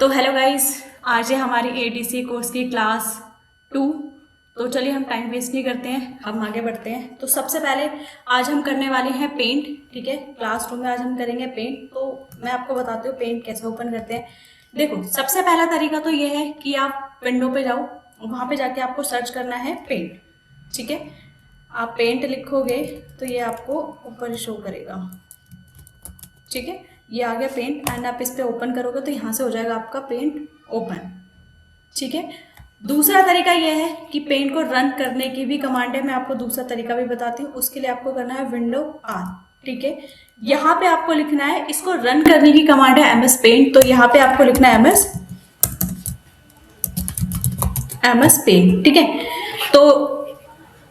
तो hello guys, आज है हमारी एडीसी कोर्स की क्लास 2। तो चलिए हम टाइम वेस्ट नहीं करते हैं, हम आगे बढ़ते हैं। तो सबसे पहले आज हम करने वाले हैं पेंट। ठीक है, क्लासरूम में आज हम करेंगे पेंट। तो मैं आपको बताती हूँ पेंट कैसे ओपन करते हैं। देखो, सबसे पहला तरीका तो ये है कि आप विंडो पे जाओ, वहाँ पे जाके आपको सर्च करना है पेंट। ठीक है, आप पेंट लिखोगे तो ये आपको ऊपर शो करेगा। ठीक है, ये आ गया पेंट एंड आप इस पे ओपन करोगे तो यहाँ से हो जाएगा आपका पेंट ओपन। ठीक है, दूसरा तरीका ये है कि पेंट को रन करने की भी कमांड है। मैं आपको दूसरा तरीका भी बताती हूँ। उसके लिए आपको करना है विंडो आर। ठीक है, यहाँ पे आपको लिखना है, इसको रन करने की कमांड है एमएस पेंट। तो यहाँ पे आपको लिखना है एमएस पेंट। ठीक है, तो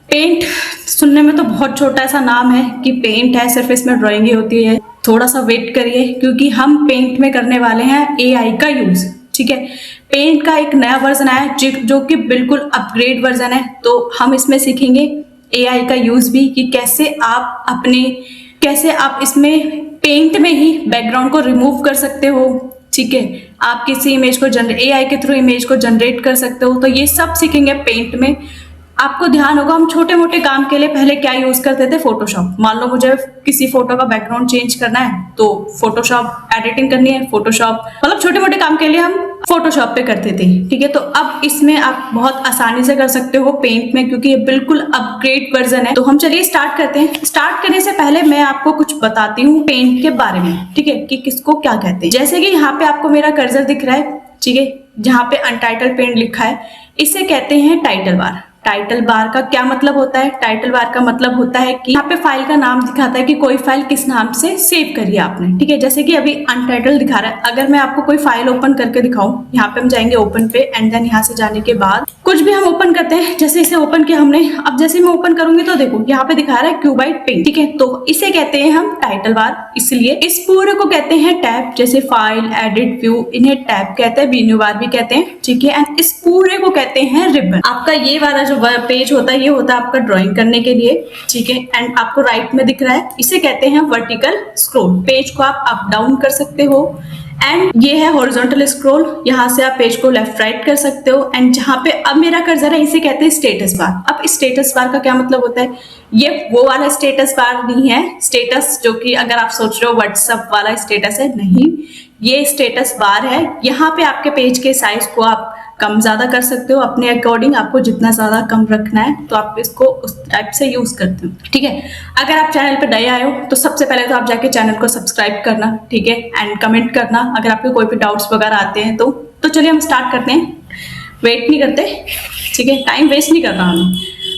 पेंट सुनने में तो बहुत छोटा सा नाम है कि पेंट है, सिर्फ इसमें ड्राइंग ही होती है। थोड़ा सा वेट करिए क्योंकि हम पेंट में करने वाले हैं एआई का यूज। ठीक है, पेंट का एक नया वर्जन आया है जो कि बिल्कुल अपग्रेड वर्जन है। तो हम इसमें सीखेंगे एआई का यूज भी कि कैसे आप इसमें पेंट में ही बैकग्राउंड को रिमूव कर सकते हो। ठीक है, आप किसी इमेज को एआई के थ्रू इमेज को जनरेट कर सकते हो। तो ये सब सीखेंगे पेंट में। आपको ध्यान होगा हम छोटे मोटे काम के लिए पहले क्या यूज करते थे, फोटोशॉप। मान लो मुझे किसी फोटो का बैकग्राउंड चेंज करना है तो फोटोशॉप, एडिटिंग करनी है फोटोशॉप, मतलब छोटे मोटे काम के लिए हम फोटोशॉप पे करते थे। ठीक है, तो अब इसमें आप बहुत आसानी से कर सकते हो पेंट में, क्योंकि ये बिल्कुल अपग्रेड वर्जन है। तो हम चलिए स्टार्ट करते हैं। स्टार्ट करने से पहले मैं आपको कुछ बताती हूँ पेंट के बारे में। ठीक है, कि किसको क्या कहते हैं। जैसे कि यहाँ पे आपको मेरा कर्सर दिख रहा है। ठीक है, जहाँ पे अनटाइटल पेंट लिखा है, इसे कहते हैं टाइटल बार। टाइटल बार का क्या मतलब होता है? टाइटल बार का मतलब होता है कि यहाँ पे फाइल का नाम दिखाता है कि कोई फाइल किस नाम से सेव करी है आपने। ठीक है, जैसे कि अभी अनटाइटल दिखा रहा है। अगर मैं आपको कोई फाइल ओपन करके दिखाऊं, यहाँ पे हम जाएंगे ओपन पे एंड देन यहाँ से जाने के बाद कुछ भी हम ओपन करते हैं। जैसे इसे ओपन किया हमने, अब जैसे मैं ओपन करूंगी तो देखो यहाँ पे दिखा रहा है क्यूबाइट पेंट। ठीक है, तो इसे कहते हैं हम टाइटल बार। इसलिए इस पूरे को कहते हैं टैब। जैसे फाइल, एडिट, व्यू, इन्हें टैब कहते हैं, मेन्यू बार भी कहते हैं। ठीक है, एंड इस पूरे को कहते हैं रिबन। आपका ये वाला जो पेज होता है, ये होता है आपका ड्राइंग करने के लिए। ठीक है, एंड आपको राइट में दिख रहा है, इसे कहते हैं वर्टिकल स्क्रॉल। पेज को आप अप डाउन कर सकते हो। एंड ये है हॉरिजॉन्टल स्क्रॉल, यहाँ से आप पेज को लेफ्ट राइट कर सकते हो। एंड जहाँ पे अब मेरा कर्सर है, इसे कहते हैं स्टेटस बार। अब स्टेटस बार का क्या मतलब होता है? ये वो वाला स्टेटस बार नहीं है, स्टेटस जो कि अगर आप सोच रहे हो व्हाट्सएप वाला स्टेटस है, नहीं, ये स्टेटस बार है। यहाँ पे आपके पेज के साइज को आप कम ज्यादा कर सकते हो अपने अकॉर्डिंग। आपको जितना ज्यादा कम रखना है तो आप इसको उस टाइप से यूज करते हो। ठीक है, अगर आप चैनल पे नए आए हो तो सबसे पहले तो आप जाके चैनल को सब्सक्राइब करना। ठीक है, एंड कमेंट करना अगर आपके कोई भी डाउट्स वगैरह आते हैं तो चलिए हम स्टार्ट करते हैं। वेट नहीं करते, ठीक है, टाइम वेस्ट नहीं कर रहा हमें।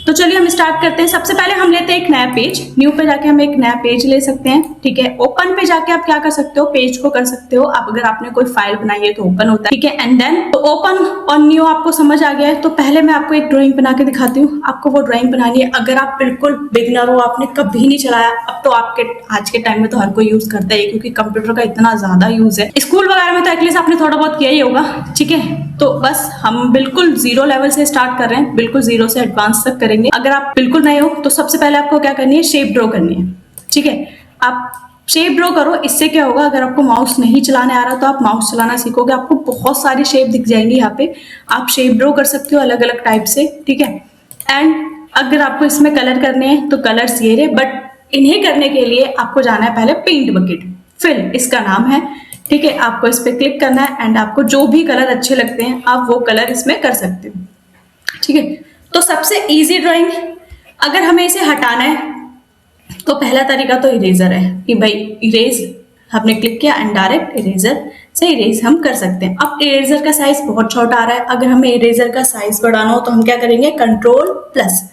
तो चलिए हम स्टार्ट करते हैं। सबसे पहले हम लेते हैं एक नया पेज। न्यू पे जाके हम एक नया पेज ले सकते हैं। ठीक है, ओपन पे जाके आप क्या कर सकते हो, पेज को कर सकते हो। आप अगर आपने कोई फाइल बनाई है तो ओपन होता है। ठीक है, एंड देन तो ओपन और न्यू आपको समझ आ गया है। तो पहले मैं आपको एक ड्राइंग बना के दिखाती हूँ। आपको वो ड्राइंग बनानी है। अगर आप बिल्कुल बिगिनर हो, आपने कभी नहीं चलाया, अब तो आपके आज के टाइम में तो हर कोई यूज करता है क्योंकि कंप्यूटर का इतना ज्यादा यूज है। स्कूल वगैरह में तो एटलीस्ट आपने थोड़ा बहुत किया ही होगा। ठीक है, तो बस हम बिल्कुल जीरो लेवल से स्टार्ट कर रहे हैं, बिल्कुल जीरो से एडवांस तक करेंगे। अगर आप बिल्कुल नए हो तो सबसे पहले आपको क्या करनी है, शेप ड्रॉ करनी है। ठीक है, आप शेप ड्रॉ करो। इससे क्या होगा, अगर आपको माउस नहीं चलाने आ रहा तो आप माउस चलाना सीखोगे। आपको बहुत सारी शेप दिख जाएंगी। यहाँ पे आप शेप ड्रॉ कर सकते हो अलग अलग टाइप से। ठीक है, एंड अगर आपको इसमें कलर करने हैं तो कलर्स ये रहे, बट इन्हें करने के लिए आपको जाना है पहले पेंट बकेट। फिल इसका नाम है। ठीक है, आपको इस पे क्लिक करना है एंड आपको जो भी कलर अच्छे लगते हैं आप वो कलर इसमें कर सकते हो। ठीक है, तो सबसे इजी ड्राइंग, अगर हमें इसे हटाना है तो पहला तरीका तो इरेजर है कि भाई इरेज हमने क्लिक किया एंड डायरेक्ट इरेजर से इरेज हम कर सकते हैं। अब इरेजर का साइज बहुत छोटा आ रहा है। अगर हमें इरेजर का साइज बढ़ाना हो तो हम क्या करेंगे, कंट्रोल प्लस।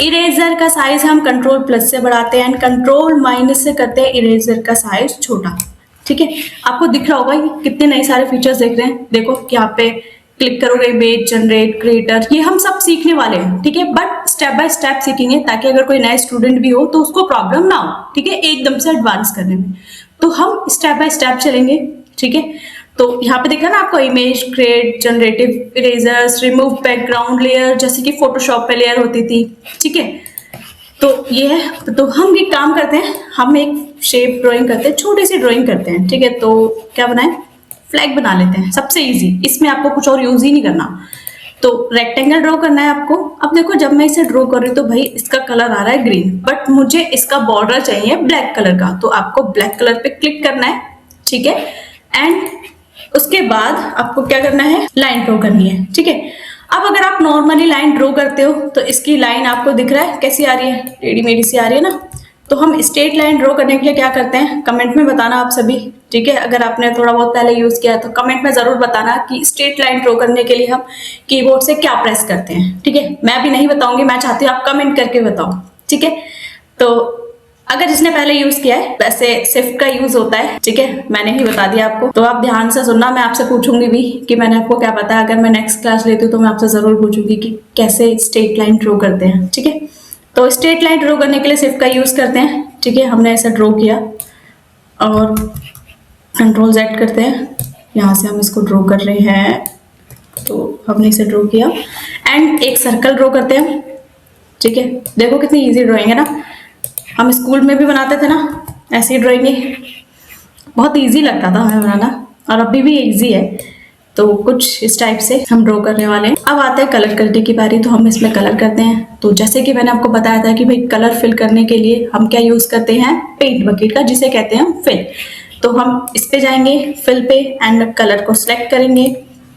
इरेजर का साइज हम कंट्रोल प्लस से बढ़ाते हैं एंड कंट्रोल माइनस से करते हैं इरेजर का साइज छोटा। ठीक है, आपको दिख रहा होगा कितने नए सारे फीचर्स देख रहे हैं। देखो यहाँ पे क्लिक करोगे, इमेज जनरेट, क्रिएटर, ये हम सब सीखने वाले हैं। ठीक है, बट स्टेप बाय स्टेप सीखेंगे ताकि अगर कोई नया स्टूडेंट भी हो तो उसको प्रॉब्लम ना हो। ठीक है, एकदम से एडवांस करने में, तो हम स्टेप बाय स्टेप चलेंगे। ठीक है, तो यहाँ पे दिख रहा है ना आपको, image create, generative, erasers, remove background layer, जैसे कि फोटोशॉप पे लेयर होती थी। ठीक है, तो ये है। तो हम एक काम करते हैं, हम एक शेप ड्राइंग करते हैं, छोटी सी ड्राइंग करते हैं। ठीक है, तो क्या बनाए, फ्लैग बना लेते हैं, सबसे इजी, इसमें आपको कुछ और यूज ही नहीं करना। तो रेक्टेंगल ड्रॉ करना है आपको। अब देखो जब मैं इसे ड्रॉ कर रही हूँ तो भाई इसका कलर आ रहा है ग्रीन, बट मुझे इसका बॉर्डर चाहिए ब्लैक कलर का, तो आपको ब्लैक कलर पे क्लिक करना है, ठीक है। एंड उसके बाद आपको क्या करना है, लाइन ड्रॉ करनी है, ठीक है। अब अगर आप नॉर्मली लाइन ड्रॉ करते हो तो इसकी लाइन आपको दिख रहा है कैसी आ रही है, टेढ़ी मेढ़ी सी आ रही है ना। तो हम स्ट्रेट लाइन ड्रॉ करने के लिए क्या करते हैं, कमेंट में बताना आप सभी, ठीक है। अगर आपने थोड़ा बहुत पहले यूज किया है तो कमेंट में जरूर बताना कि स्ट्रेट लाइन ड्रॉ करने के लिए हम कीबोर्ड से क्या प्रेस करते हैं, ठीक है। मैं भी नहीं बताऊंगी, मैं चाहती हूँ आप कमेंट करके बताओ, ठीक है। तो अगर जिसने पहले यूज किया है, वैसे शिफ्ट का यूज होता है, ठीक है, मैंने ही बता दिया आपको, तो आप ध्यान से सुनना। मैं आपसे पूछूंगी भी कि मैंने आपको क्या बताया, अगर मैं नेक्स्ट क्लास लेती हूँ तो मैं आपसे जरूर पूछूंगी कि कैसे स्ट्रेट लाइन ड्रॉ करते हैं, ठीक है। तो स्ट्रेट लाइन ड्रॉ करने के लिए शिफ्ट का यूज करते हैं, ठीक है। हमने ऐसा ड्रॉ किया और कंट्रोल Z करते हैं, यहाँ से हम इसको ड्रॉ कर रहे हैं, तो हमने इसे ड्रॉ किया। एंड एक सर्कल ड्रॉ करते हैं, ठीक है। देखो कितनी इजी ड्राइंग है ना, हम स्कूल में भी बनाते थे ना ऐसी ड्राइंग, बहुत इजी लगता था हमें बनाना, और अभी भी इजी है। तो कुछ इस टाइप से हम ड्रॉ करने वाले हैं। अब आते हैं कलर करने की बारी, तो हम इसमें कलर करते हैं। तो जैसे कि मैंने आपको बताया था कि भाई कलर फिल करने के लिए हम क्या यूज करते हैं, पेंट बकेट का, जिसे कहते हैं हम फिल। तो हम इस पे जाएंगे फिल पे एंड कलर को सिलेक्ट करेंगे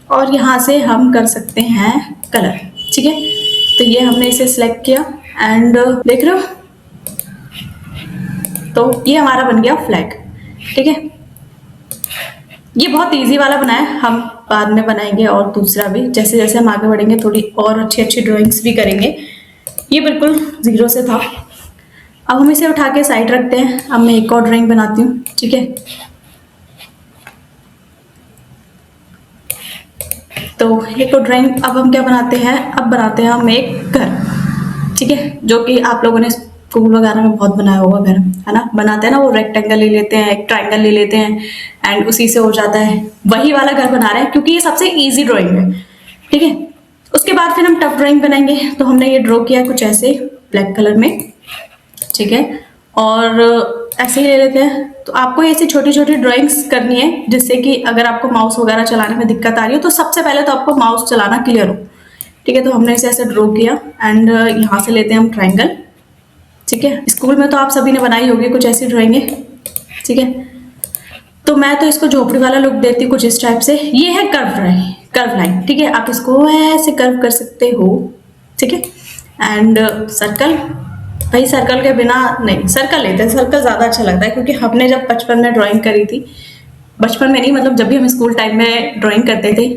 और यहाँ से हम कर सकते हैं कलर, ठीक है। तो ये हमने इसे सिलेक्ट किया एंड देख रहे हो, तो ये हमारा बन गया फ्लैग, ठीक है। ये बहुत इजी वाला बना है, हम बाद में बनाएंगे और दूसरा भी, जैसे जैसे हम आगे बढ़ेंगे थोड़ी और अच्छी अच्छी ड्राइंग्स भी करेंगे। ये बिल्कुल जीरो से था। अब हम इसे उठा के साइड रखते हैं। अब मैं एक और ड्राइंग बनाती हूँ, ठीक है। तो एक और ड्राइंग अब हम क्या बनाते हैं, अब बनाते हैं हम एक घर, ठीक है, जो कि आप लोगों ने स्कूल वगैरह में बहुत बनाया होगा घर, है ना। बनाते हैं ना, वो रेक्टेंगल ले लेते हैं, एक ट्राइंगल ले लेते हैं एंड उसी से हो जाता है। वही वाला घर बना रहे हैं क्योंकि ये सबसे इजी ड्राइंग है, ठीक है। उसके बाद फिर हम टफ ड्राइंग बनाएंगे। तो हमने ये ड्रॉ किया कुछ ऐसे ब्लैक कलर में, ठीक है, और ऐसे ही ले लेते हैं। तो आपको ऐसी छोटी छोटी ड्राइंग्स करनी है जिससे कि अगर आपको माउस वगैरह चलाने में दिक्कत आ रही हो तो सबसे पहले तो आपको माउस चलाना क्लियर हो, ठीक है। तो हमने इसे ऐसे ड्रॉ किया एंड यहाँ से लेते हैं हम ट्राइंगल, ठीक है। स्कूल में तो आप सभी ने बनाई होगी कुछ ऐसी ड्राइंगे, ठीक है। तो मैं तो इसको झोपड़ी वाला लुक देती हूँ कुछ इस टाइप से। ये है कर्व लाइन, ठीक है। आप इसको ऐसे कर्व कर सकते हो, ठीक है। एंड सर्कल, भाई सर्कल के बिना नहीं, सर्कल लेते हैं, सर्कल ज़्यादा अच्छा लगता है क्योंकि हमने जब बचपन में ड्राइंग करी थी, बचपन में नहीं मतलब जब भी हम स्कूल टाइम में ड्राइंग करते थे